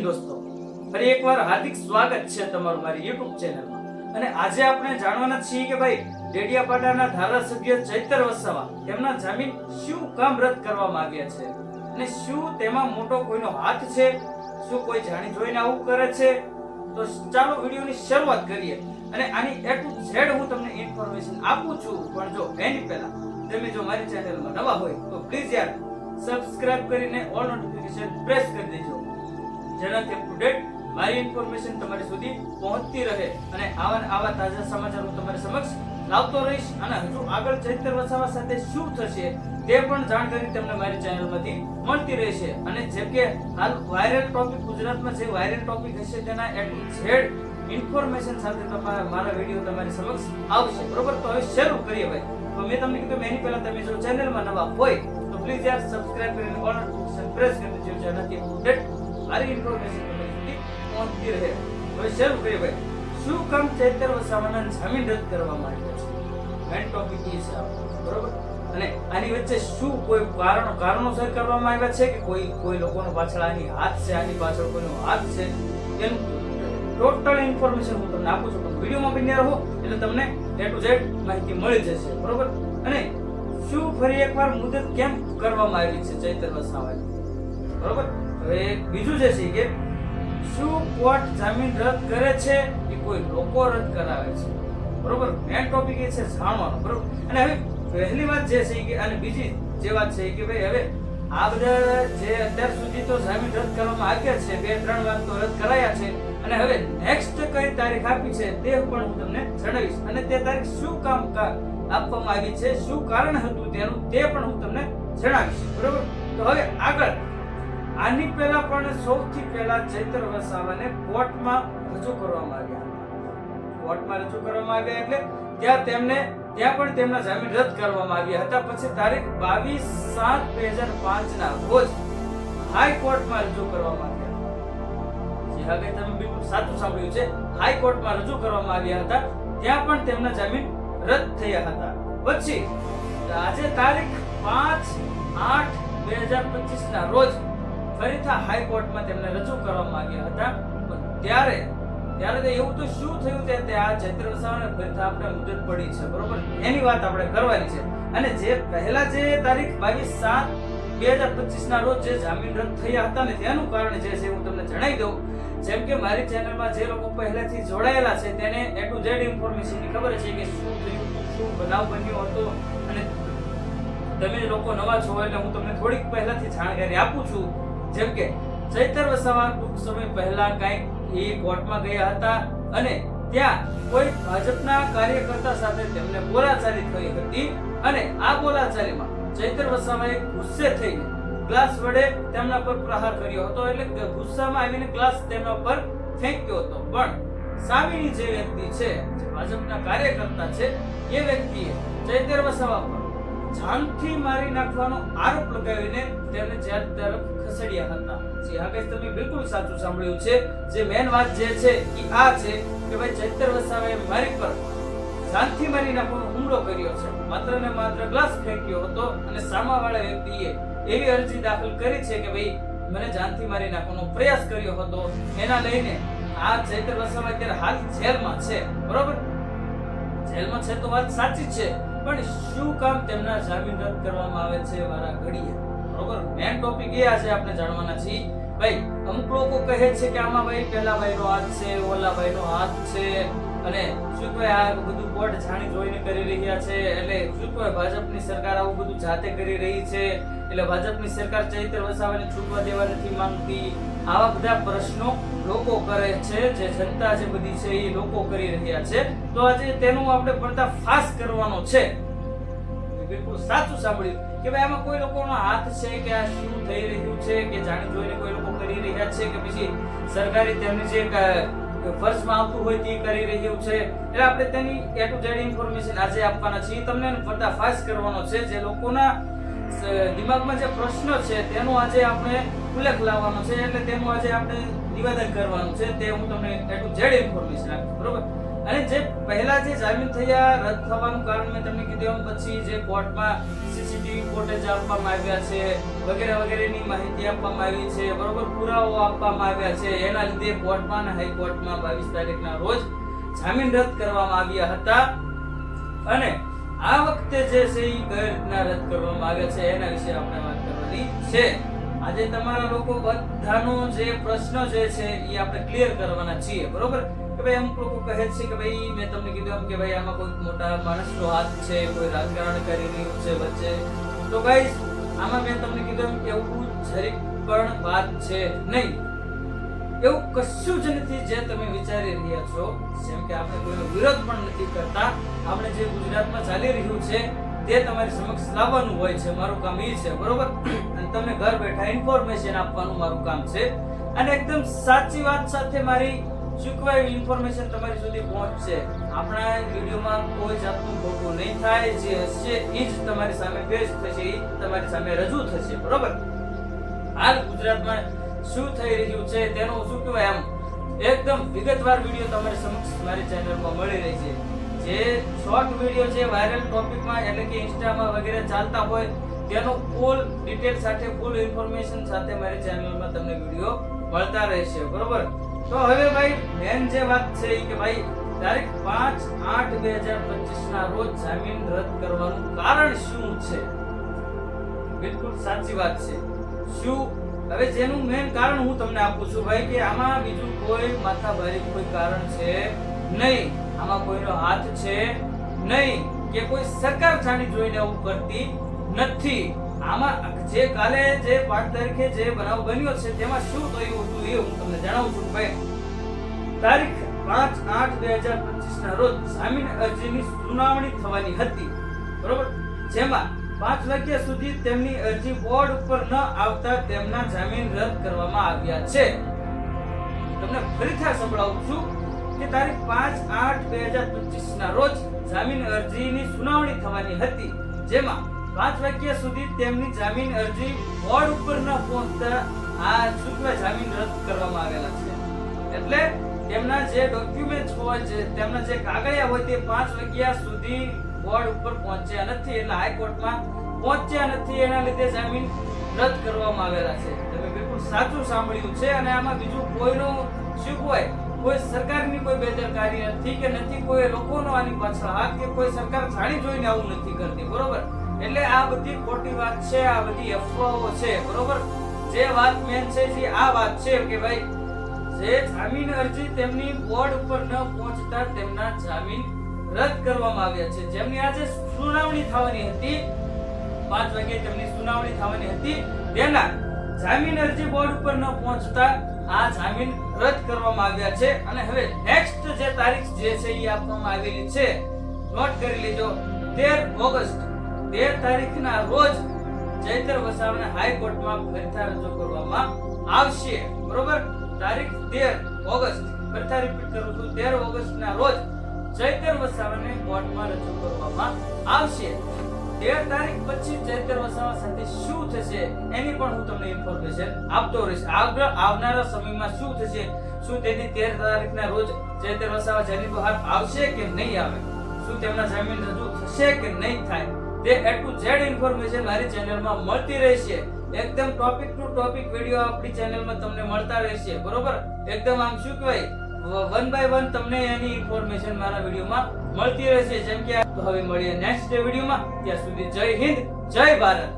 દોસ્તો, ફરી એકવાર હાર્દિક સ્વાગત છે તમારું મારી YouTube ચેનલમાં. અને આજે આપણે જાણવાના છીએ કે ભાઈ ડેડિયાપાડાના ધારાસભ્ય ચૈતર વસાવા તેમના જામીન શું કામ રદ કરવામાં આવ્યા છે અને શું તેમાં મોટો કોઈનો હાથ છે, શું કોઈ જાણી જોઈને આવું કરે છે? તો ચાલો વિડીયોની શરૂઆત કરીએ અને આની A to Z હું તમને ઇન્ફોર્મેશન આપું છું. પણ જો એની પહેલા તમે જો મારી ચેનલમાં નવા હોય તો પ્લીઝ યાર સબસ્ક્રાઇબ કરીને ઓલ નોટિફિકેશન પ્રેસ કરી દેજો, જેનાથી અપ ટુ ડેટ મારી ઇન્ફોર્મેશન તમારી સુધી પહોંચતી રહે અને આવા તાજા સમાચાર હું તમારી સમક્ષ લાવતો રહીશ. અને હજુ આગળ ચૈતર વસાવા સાથે શું થશે તે પણ જાણકારી તમને મારી ચેનલમાંથી મળતી રહેશે. અને જેમ કે હાલ વાયરલ ટોપિક, ગુજરાતમાં જે વાયરલ ટોપિક હશે તેના A to Z ઇન્ફોર્મેશન સાથે મારા વિડીયો તમારી સમક્ષ આવશે. બરોબર, તો હવે શરૂ કરીએ ભાઈ. તો મેં તમને કીધું એની પહેલા તમે જો ચેનલમાં નવા હોય તો પ્લીઝ યાર સબસ્ક્રાઇબ કરીને ઓલ નોટિફિકેશન પ્રેસ કરી દેજો, જેનાથી અપડેટ મારી ઇન્ફોર્મેશન તમારી સુધી પહોંચતી રહે. હવે શરૂ કરીએ ભાઈ. શું કામ ચૈતર વસાવાના જામીન રદ કરવામાં આવ્યા છે? મેઇન ટોપિક એ છે આપણો, બરોબર. અને આની વચ્ચે શું કોઈ કારણોસર કરવામાં આવ્યા છે કે કોઈ લોકોનો પાછળ આની હાથ છે, આની પાછળ કોઈનો હાથ છે, એનું ટોટલ ઇન્ફોર્મેશન હું તમને આપું છું. પણ વિડીયોમાં બન્યા રહો એટલે તમને A to Z માહિતી મળી જશે, બરોબર. અને શું ફરી એકવાર મુદત કેમ કરવામાં આવી છે ચૈતર વસાવાએ, બરોબર. હવે બીજું જે છે કે શું કોર્ટ જામીન રદ કરે છે કે કોઈ લોકો રદ કરાવે છે, બરોબર. મેઇન ટોપિક એ છે જાણવાનો, બરોબર. અને હવે પહેલી વાત જે છે કે અને બીજી જે વાત છે કે ભાઈ હવે આ બધા જે અત્યાર સુધી તો જામીન રદ કરવામાં આવ્યા છે, 2-3 વાર તો રદ કરાયા છે. અને હવે નેક્સ્ટ કઈ તારીખ આપી છે તે પણ હું તમને જણાવીશ. અને તે તારીખ શું કામ આપવામાં આવી છે, શું કારણ હતું તેનું તે પણ હું તમને જણાવીશ, બરોબર. તો હવે આગળ આની પહેલા પણ સૌથી પહેલા ચૈતર વસાવાને કોર્ટમાં રજૂ કરવામાં આવ્યા. કોર્ટમાં રજૂ કરવામાં આવ્યા એટલે ત્યાં પણ તેમના જામીન રદ કરવામાં આવ્યા હતા. પછી તારીખ 22/7/2005 ના રોજ હાઈકોર્ટમાં રજૂ કરવામાં આવ્યા. જે હવે તમે બિલકુલ સાચું સાંભળ્યું છે, હાઈકોર્ટમાં રજૂ કરવામાં આવ્યા હતા. ત્યાં પણ તેમના જામીન રદ થયા હતા. પછી આજે તારીખ 5/8/2025 ના રોજ ફરીથી હાઈકોર્ટમાં તેમને રજૂ કરવામાં આવ્યા હતા. ત્યારે એવું તો શું થયું તે આ ચૈતર વસાવાને ફરીથી આપણે મુદત પડી છે, બરોબર. એની વાત આપણે કરવાની છે. અને જે પહેલા જે તારીખ 22/7/2025 ના રોજ જે જામીન રદ થયા હતા ને તેનું કારણ જે છે હું તમને જણાવી દઉં. જેમ કે મારી ચેનલમાં જે લોકો પહેલેથી જોડાયેલા છે તેને A to Z ઇન્ફોર્મેશનની ખબર છે કે શું થયું, શું બનાવ બન્યો હતો. અને તમે લોકો નવા છો એટલે હું તમને થોડીક પહેલાથી જાણકારી આપું છું. જેમ કે ચૈતર વસાવા ટૂંક સમય પહેલા એ કોર્ટમાં ગયા હતા અને ત્યાં કોઈ ભાજપના કાર્યકર્તા સાથે તેમને બોલાચાલી થઈ હતી. અને આ બોલાચાલીમાં ચૈતર વસાવાએ ગુસ્સે થઈને ગ્લાસ વડે તેમના પર પ્રહાર કર્યો હતો. એટલે ગુસ્સામાં આવીને ગ્લાસ તેમના પર ફેંક્યો હતો. પણ સામેની જે વ્યક્તિ છે, જે ભાજપના કાર્યકર્તા છે, એ વ્યક્તિએ ચૈતર વસાવા પર જાનથી મારી નાખવાનો આરોપ લગાવીને તેમને જેલ તરફ ખસેડ્યા હતા. જી હા ગાઈસ, તમે બિલકુલ સાચું સાંભળ્યું છે. જે મેન વાત જે છે એ આ છે કે ભાઈ ચૈતર વસાવાએ મારી પર જાનથી મારી નાખવાનો હુમલો કર્યો છે. માત્ર ને માત્ર ગ્લાસ ફેંક્યો હતો. અને સામાવાળા વ્યક્તિએ એવી અરજી દાખલ કરી છે કે ભાઈ મને જાનથી મારી નાખવાનો પ્રયાસ કર્યો હતો. એના લઈને આ ચૈતર વસાવા અત્યારે હાલ જેલમાં છે, બરોબર. જેલમાં છે તો વાત સાચી છે, પણ શું કામ તેમના જામીન રદ કરવામાં આવે છે વારા ઘડીએ, બરોબર. મેઇન ટોપિક એ આજે આપણે જાણવાના છીએ. ભાઈ અમુક લોકો કહે છે કે આમાં ભાઈ પેલા ભાઈનો હાથ છે, ઓલા ભાઈનો હાથ છે, અને શું કોઈ આ બધું કોર્ટ જાણી જોઈને કરી રહ્યા છે, એટલે શું કોઈ ભાજપની સરકાર આવું બધું જાતે કરી રહી છે, એટલે ભાજપની સરકાર ચૈતર વસાવાને છૂટવા દેવા નથી માંગતી. આવા બધા પ્રશ્નો લોકો કરે છે, જે જનતા જે બધી છે એ લોકો કરી રહ્યા છે. તો આજે તેનું આપણે પર્દાફાશ કરવાનો છે. બિલકુલ સાચું સાંભળ્યું કે ભાઈ આમાં કોઈ લોકોનો હાથ છે કે આ શું થઈ રહ્યું છે, કે જાણી જોઈને કોઈ લોકો કરી રહ્યા છે, કે પછી સરકારી તેમની જે ફર્જમાં આવતું હોય તે કરી રહ્યું છે. એટલે આપણે તેની A to Z ઇન્ફોર્મેશન આજે આપવાના છીએ. તમને પર્દાફાશ કરવાનો છે. જે લોકોના દિમાગમાં જે પ્રશ્ન છે તેનો આજે આપણે ઉલ્લેખ લાવવાનો છે. એટલે તેનું આજે આપણે નિવેદન કરવાનું છે. તે હું તમને A to Z ઇન્ફોર્મેશન આપીશ, બરોબર. અને જે પહેલા જે જામીન થયા રદ થવાનું કારણ મેં તમને કીધું એમ પછી જે કોર્ટમાં સીસીટીવી ફૂટેજ આપવામાં આવ્યા છે વગેરે વગેરેની માહિતી આપવામાં આવી છે, બરોબર, પુરાવો આપવામાં આવ્યા છે, એના લીધે કોર્ટમાં અને હાઈકોર્ટમાં 22 તારીખના રોજ જામીન રદ કરવામાં આવ્યા હતા. અને આ વખતે જે છે એ કઈ રીતના રદ કરવામાં આવ્યા છે એના વિશે આપણે વાત કરવાની છે. આજે તમારા લોકો બધાનો જે પ્રશ્ન જે છે એ આપણે ક્લિયર કરવાના છીએ, બરોબર. કે ભાઈ અમુક લોકો કહે છે કે ભાઈ મેં તમને કીધું એમ કે ભાઈ આમાં કોઈ મોટા માણસનો હાથ છે, કોઈ રાજકારણ કરી રહ્યું છે વચ્ચે. તો ગાઈસ આમાં મેં તમને કીધું એમ કે એવું જરીક પણ વાત છે નહીં. એવું કશું જ નથી જે તમે વિચારી રહ્યા છો. જેમ કે આપણે કોઈનો વિરોધ પણ નથી કરતા, આપણે જે ગુજરાતમાં ચાલી રહ્યું છે તે તમારી સમક્ષ લાવવાનું હોય છે, મારું કામ એ છે, બરોબર. અને તમને ઘર બેઠા ઇન્ફોર્મેશન આપવાનું મારું કામ છે. અને એકદમ સાચી વાત સાથે મારી ચૂકવાયેલી ઇન્ફોર્મેશન તમારી સુધી પહોંચશે. આપણા વિડીયોમાં કોઈ જાતનું ખોટું નહીં થાય, જે હશે એ જ તમારી સામે પેશ થશે, એ જ તમારી સામે રજૂ થશે, બરોબર. હાલ ગુજરાતમાં શું થઈ રહ્યું છે તેનું શું કહેવાય આમ એકદમ વિગતવાર વિડીયો તમારી સમક્ષ મારી ચેનલમાં મળી રહી છે. જે શોર્ટ વિડીયો છે વાયરલ ટોપિકમાં એટલે કે ઇન્સ્ટામાં વગેરે ચાલતા હોય તેનો ફૂલ ડિટેલ સાથે ફૂલ ઇન્ફોર્મેશન સાથે મારી ચેનલમાં તમને વિડીયો મળતા રહેશે, બરોબર. તો હવે ભાઈ મેન જે વાત છે કે ભાઈ તારીખ 5/8/2025 ના રોજ જામીન રદ કરવાનું કારણ શું છે? બિલકુલ સાચી વાત છે. શું હવે જેનું મેન કારણ હું તમને આપું છું ભાઈ કે આમાં બીજું કોઈ માથાભારી કોઈ કારણ છે નહીં, આમાં કોઈનો હાથ છે નહીં કે કોઈ સરકાર જાણી જોઈને આવું કરતી નથી. આમાં જે કાલે જે 5 તારીખે જે બનાવ બન્યો છે તેમાં શું થયું હતું એ હું તમને જણાવું છું ભાઈ. તારીખ 5/8/2025 ના રોજ જામીન અરજીની સુનાવણી થવાની હતી, બરોબર. જેમાં 5 વાગ્યા સુધી તેમની અરજી બોર્ડ ઉપર ન આવતા તેમના જામીન રદ કરવામાં આવ્યા છે. તમને ફરીથી સંભળાવું છું કે તારીખ 5/8/2025 ના રોજ જામીન અરજીની સુનાવણી થવાની હતી, જેમાં 5 વાગ્યા સુધી તેમની જામીન અરજી બોર્ડ ઉપર ન પહોંચતા આ ચૂકવા જામીન રદ કરવામાં આવેલા છે. એટલે તેમના જે ડોક્યુમેન્ટ હોય છે, તેમના જે કાગળિયા હોય તે 5 વાગ્યા સુધી બોર્ડ ઉપર પહોંચ્યા નથી, એટલે હાઈકોર્ટમાં પહોંચ્યા નથી, એના લીધે જામીન રદ કરવામાં આવેલા છે. તમે બિલકુલ સાચું સાંભળ્યું છે. અને આમાં બીજું કોઈનો શું હોય, કોઈ સરકારની કોઈ બેદરકારી નથી કે નથી કોઈ લોકોનો આની પાછળ હાથ કે કોઈ સરકાર જાણી જોઈને આવું નથી કરતી, બરોબર. એટલે આ બધી ખોટી વાત છે, આ બધી અફવાઓ છે, બરોબર. જે વાત મેન છે જે આ વાત છે કે ભાઈ જે જામીન અરજી તેમની બોર્ડ ઉપર ન પહોંચતા તેમના જામીન રદ કરવામાં આવ્યા છે. જેમની આજે સુનાવણી થવાની હતી, 5 વાગે તેમની સુનાવણી થવાની હતી, તેના જામીન અરજી બોર્ડ ઉપર ન પહોંચતા આ જામીન રદ કરવામાં આવ્યા છે. અને હવે નેક્સ્ટ જે તારીખ જે છે એ આપવામાં આવેલી છે, નોટ કરી લેજો, 13 ઓગસ્ટ. 13 તારીખના રોજ ચૈતર વસાવાને હાઈકોર્ટમાં ફરીથી રજૂ કરવામાં આવશે, બરોબર. તારીખ 13 ઓગસ્ટ, ફરીથી રિપીટ કરું છું, 13 ઓગસ્ટના રોજ ચૈતર વસાવાને કોર્ટમાં રજૂ કરવામાં આવશે. 13 તારીખ પછી ચૈતર વસાવા સાથે શું થશે એની પણ હું તમને ઇન્ફોર્મેશન આપતો રહીશ. આવનારા સમયમાં શું થશે, શું તેથી 13 તારીખના રોજ ચૈતર વસાવા જેની બહાર આવશે કે નહીં આવે, શું તેમના જામીન રજૂ થશે કે નહીં થાય, તે A to Z ઇન્ફોર્મેશન મારી ચેનલમાં મળતી રહેશે. એકદમ ટોપિક ટુ ટોપિક વિડિયો આપણી ચેનલમાં તમને મળતા રહેશે, બરોબર. એકદમ આમ શું કહેવાય 1 by 1 તમને એની ઇન્ફોર્મેશન મારા વિડિયોમાં મળતી રહેશે. જેમ કે હવે મળીએ નેક્સ્ટ વિડિયોમાં. ત્યાં સુધી જય હિન્દ, જય ભારત.